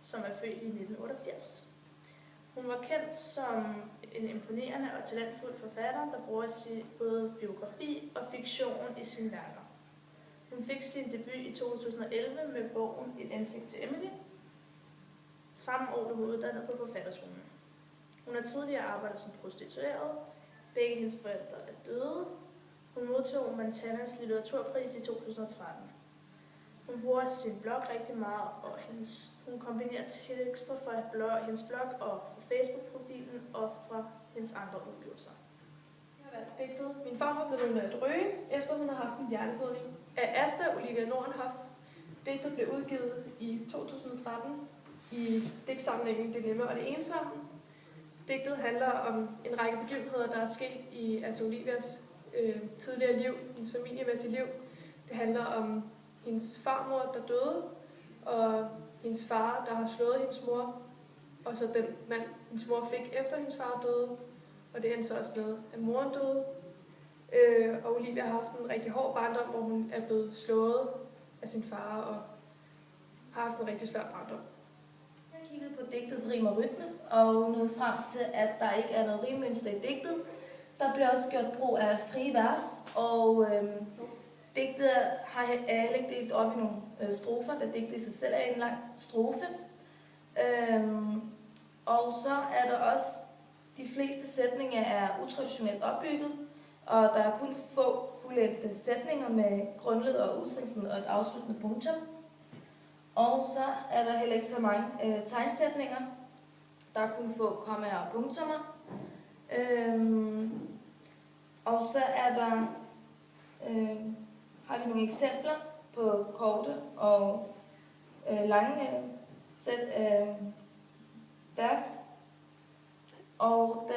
som er født i 1988. Hun var kendt som en imponerende og talentfuld forfatter, der bruger både biografi og fiktion i sine værker. Hun fik sin debut i 2011 med bogen Et ansigt til Emily. Samme år blev hun uddannet på forfatterskolen. Hun har tidligere arbejdet som prostitueret. Begge hendes forældre er døde. Hun modtog Montanas litteraturpris i 2013. Hun bruger sin blog rigtig meget, og hun kombinerer tekster fra hendes blog og fra Facebook-profilen og fra hendes andre udgivelser. Jeg har valgt digtet Min farmor blev ved med at ryge, efter hun har haft en hjerneblødning af Asta Olivia Nordenhof. Digtet blev udgivet i 2013 i digtsamlingen Det Nemme og det Ensomme. Digtet handler om en række begivenheder, der er sket i Asta Olivias tidligere liv, hendes familiemæssige liv. Det handler om hendes farmor, der døde, og hendes far, der har slået hendes mor, og så den mand, hendes mor fik efter hendes far døde, og det endte så også med, at moren døde. Og Olivia har haft en rigtig hård barndom, hvor hun er blevet slået af sin far, og har haft en rigtig svær barndom. Jeg kiggede på digtets rim og rytme, og nåede frem til, at der ikke er noget rimmønster i digtet. Der bliver også gjort brug af frie vers, og digtet er heller ikke delt op i nogle strofer, da digtet i sig selv er en lang strofe. Og så er der også, de fleste sætninger er utraditionelt opbygget, og der er kun få fuldendte sætninger med grundled og udsættelsen og et afsluttende punktum. Og så er der heller ikke så mange tegnsætninger. Der er kun få kommaer og punktummer. Og så er der, har vi nogle eksempler på korte og lange vers. Og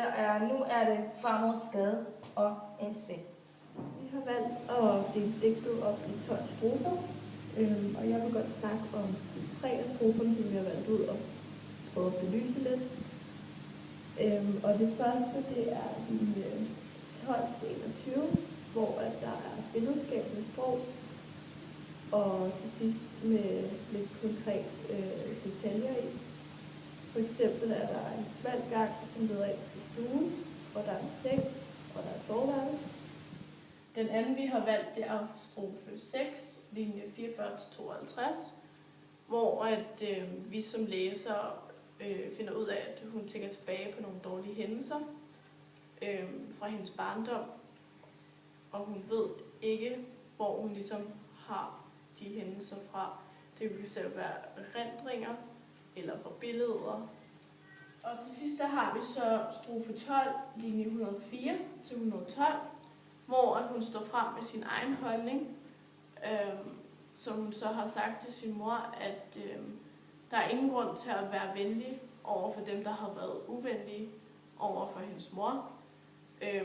nu er det farmors skade og en seng. Vi har valgt at dele digtet op i 12 strofer, og jeg vil godt snakke om 3 af stroferne, som vi har valgt ud og prøve at belyse lidt. Og det første, det er i 12-21, hvor der er billedskabende sprog, og til sidst med lidt konkret detaljer i. For eksempel er der en smal gang, som leder ind til stuen, og der er en seng, og der er soveværelse. Den anden, vi har valgt, det er strofe 6, linje 44-52, hvor vi som læser finder ud af, at hun tænker tilbage på nogle dårlige hændelser fra hendes barndom, og hun ved ikke, hvor hun ligesom har de hændelser fra. Det kan fx være erindringer eller fra billeder. Og til sidst der har vi så strofe 12, linje 104-112, hvor hun står frem med sin egen holdning, som hun så har sagt til sin mor, at der er ingen grund til at være venlig over for dem, der har været uvenlige over for hendes mor.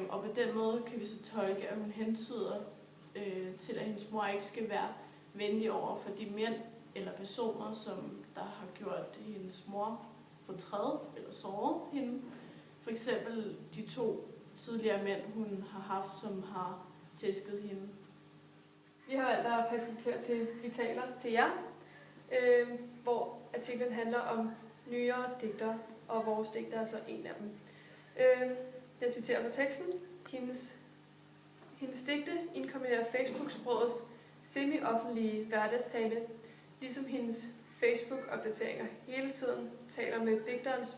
Og på den måde kan vi så tolke, at hun hentyder til, at hendes mor ikke skal være venlig over for de mænd eller personer, som der har gjort hendes mor fortræd eller såret hende. For eksempel de 2 tidligere mænd, hun har haft, som har tæsket hende. Vi har valgt at præsentere til Vi taler til jer, hvor artiklen handler om nyere digtere, og vores digter er så en af dem. Jeg citerer fra teksten. Hendes digte inkombinerer Facebook-sprogets semi-offentlige hverdagstale, ligesom hendes Facebook-opdateringer hele tiden taler med digterens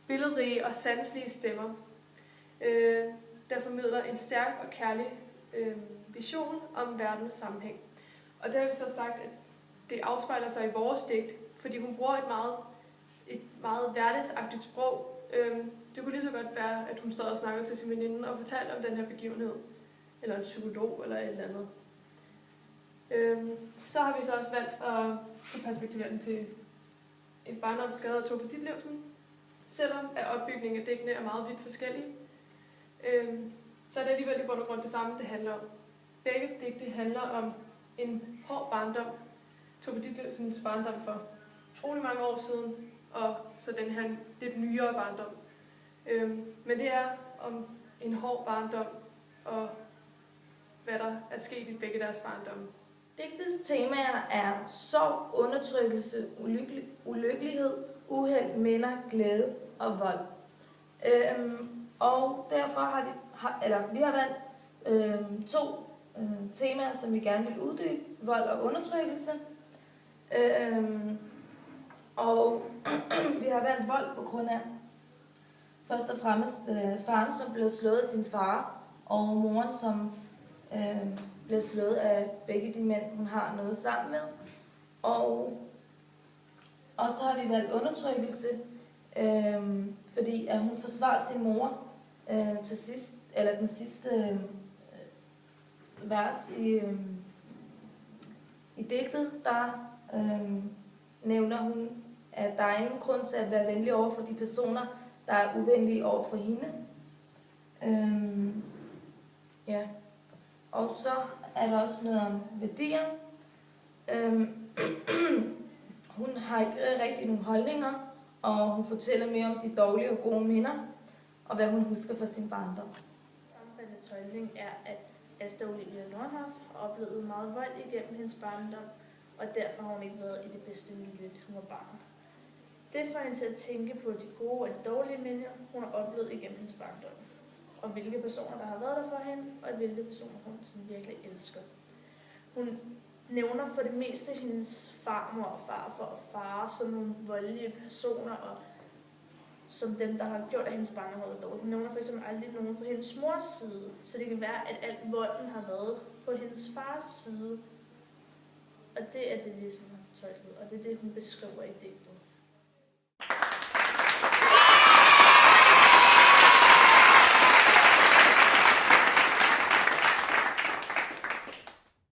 billedrige og sanselige stemmer, der formidler en stærk og kærlig vision om verdens sammenhæng. Og der har vi så sagt, at det afspejler sig i vores digt, fordi hun bruger et meget hverdagsagtigt sprog. Det kunne lige så godt være, at hun stod og snakkede til sin veninde og fortalte om den her begivenhed, eller en psykolog eller et eller andet. Så har vi så også valgt at perspektivere den til en barndomsskade af Tove Ditlevsen. Selvom at opbygningen af digtene er meget vidt forskellige, så er det alligevel i bund og grund det samme, det handler om. Begge digte handler om en hård barndom. Tove Ditlevsens barndom for utrolig mange år siden, og så den her lidt nyere barndom. Men det er om en hård barndom, og hvad der er sket i begge deres barndomme. Digtets temaer er sorg, undertrykkelse, ulykkelighed, uheld, minder, glæde og vold. Og derfor har vi valgt 2 temaer, som vi gerne vil uddybe: vold og undertrykkelse. Og vi har valgt vold på grund af først og fremmest faren, som blev slået af sin far, og moren, som bliver slået af begge de mænd, hun har noget sammen med. Og så har vi valgt undertrykkelse, fordi at hun forsvarer sin mor til sidst, eller den sidste vers i digtet, der nævner hun, at der er ingen grund til at være venlig over for de personer, der er uvenlige over for hende. Ja. Og så er der også noget om værdier. Hun har ikke rigtig nogle holdninger, og hun fortæller mere om de dårlige og gode minder, og hvad hun husker fra sin barndom. Sammenfattende holdning er, at Asta Olivia Nordenhof har oplevet meget vold igennem hendes barndom, og derfor har hun ikke været i det bedste miljø, da hun var barn. Det får hende til at tænke på de gode og de dårlige minder, hun har oplevet igennem hendes barndom, og hvilke personer, der har været der for hende, og hvilke personer, hun sådan virkelig elsker. Hun nævner for det meste hendes farmor og farfar og far som nogle voldelige personer, og som dem, der har gjort, at hendes barndom har været dårlig. Hun nævner for eksempel aldrig nogen fra hendes mors side, så det kan være, at al volden har været på hendes fars side. Og det er det, vi sådan har fortolket, og det er det, hun beskriver i digtet.